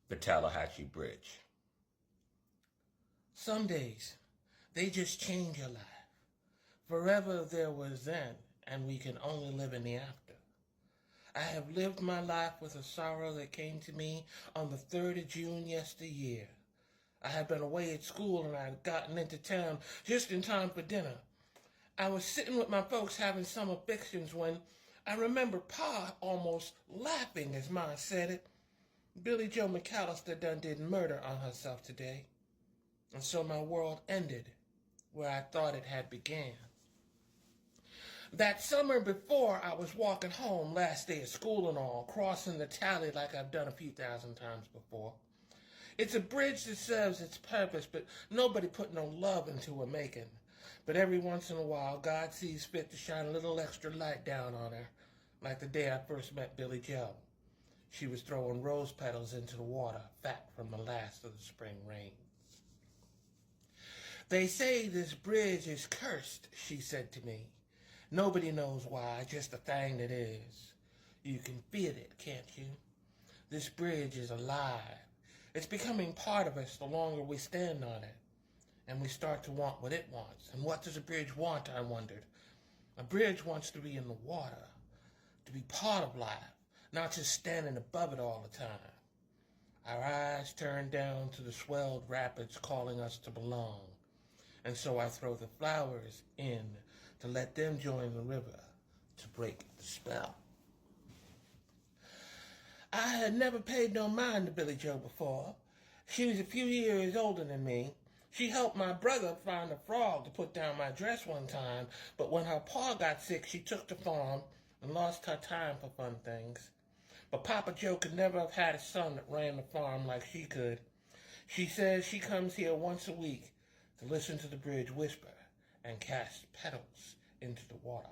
The Tallahatchie Bridge. Some days, they just change your life. Forever there was then, and we can only live in the after. I have lived my life with a sorrow that came to me on the 3rd of June yesteryear. I had been away at school and I had gotten into town just in time for dinner. I was sitting with my folks having summer fixings when I remember Pa almost laughing as Ma said it. Billy Joe McAllister done did murder on herself today. And so my world ended where I thought it had began. That summer before, I was walking home, last day of school and all, crossing the tally like I've done a few thousand times before. It's a bridge that serves its purpose, but nobody put no love into her making. But every once in a while, God sees fit to shine a little extra light down on her, like the day I first met Billy Joe. She was throwing rose petals into the water, fat from the last of the spring rain. They say this bridge is cursed, she said to me. Nobody knows why, just the thing that is. You can feel it, can't you? This bridge is alive. It's becoming part of us the longer we stand on it. And we start to want what it wants. And what does a bridge want, I wondered? A bridge wants to be in the water, to be part of life, not just standing above it all the time. Our eyes turn down to the swelled rapids calling us to belong. And so I throw the flowers in to let them join the river to break the spell. I had never paid no mind to Billy Joe before. She was a few years older than me. She helped my brother find a frog to put down my dress one time, but when her pa got sick, she took the farm and lost her time for fun things. But Papa Joe could never have had a son that ran the farm like she could. She says she comes here once a week to listen to the bridge whisper and cast petals into the water.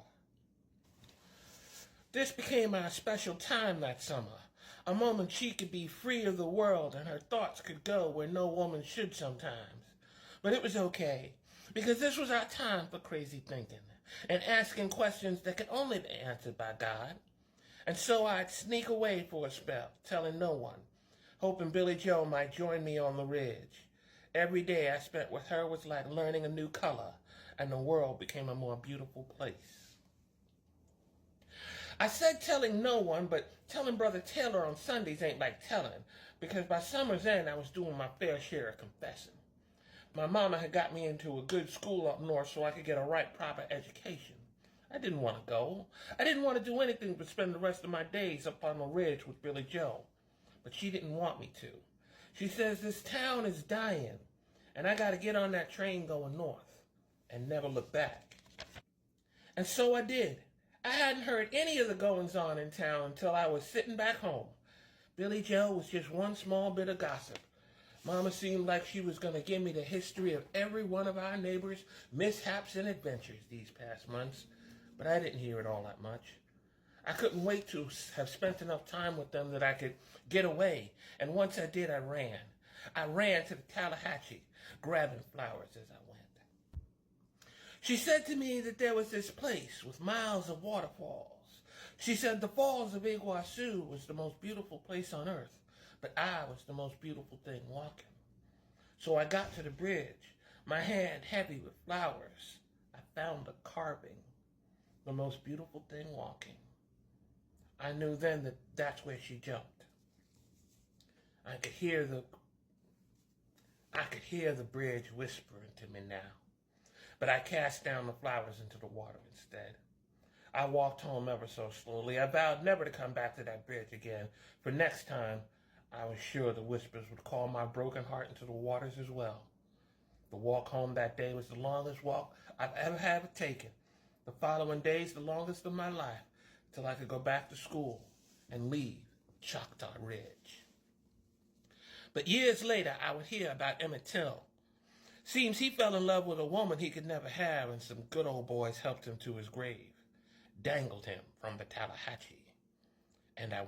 This became our special time that summer, a moment she could be free of the world and her thoughts could go where no woman should sometimes. But it was okay, because this was our time for crazy thinking and asking questions that could only be answered by God. And so I'd sneak away for a spell, telling no one, hoping Billy Joe might join me on the ridge. Every day I spent with her was like learning a new color, and the world became a more beautiful place. I said telling no one, but telling Brother Taylor on Sundays ain't like telling, because by summer's end I was doing my fair share of confessing. My mama had got me into a good school up north so I could get a right proper education. I didn't want to go. I didn't want to do anything but spend the rest of my days up on the ridge with Billy Joe. But she didn't want me to. She says this town is dying, and I got to get on that train going north and never look back. And so I did. I hadn't heard any of the goings-on in town until I was sitting back home. Billy Joe was just one small bit of gossip. Mama seemed like she was going to give me the history of every one of our neighbors' mishaps and adventures these past months, but I didn't hear it all that much. I couldn't wait to have spent enough time with them that I could get away, and once I did, I ran. I ran to the Talahatchie, grabbing flowers as I went. She said to me that there was this place with miles of waterfalls. She said the falls of Iguazu was the most beautiful place on earth, but I was the most beautiful thing walking. So I got to the bridge, my hand heavy with flowers. I found a carving, the most beautiful thing walking. I knew then that that's where she jumped. I could hear the bridge whispering to me now. But I cast down the flowers into the water instead. I walked home ever so slowly. I vowed never to come back to that bridge again, for next time I was sure the whispers would call my broken heart into the waters as well. The walk home that day was the longest walk I've ever had taken. The following days, the longest of my life, till I could go back to school and leave Choctaw Ridge. But years later, I would hear about Emmett Till. Seems he fell in love with a woman he could never have, and some good old boys helped him to his grave, dangled him from the Tallahatchie. And I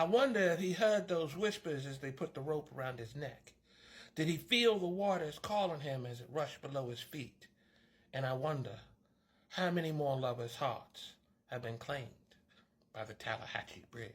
wonder if he heard those whispers as they put the rope around his neck. Did he feel the waters calling him as it rushed below his feet? And I wonder how many more lovers' hearts have been claimed by the Tallahatchie Bridge.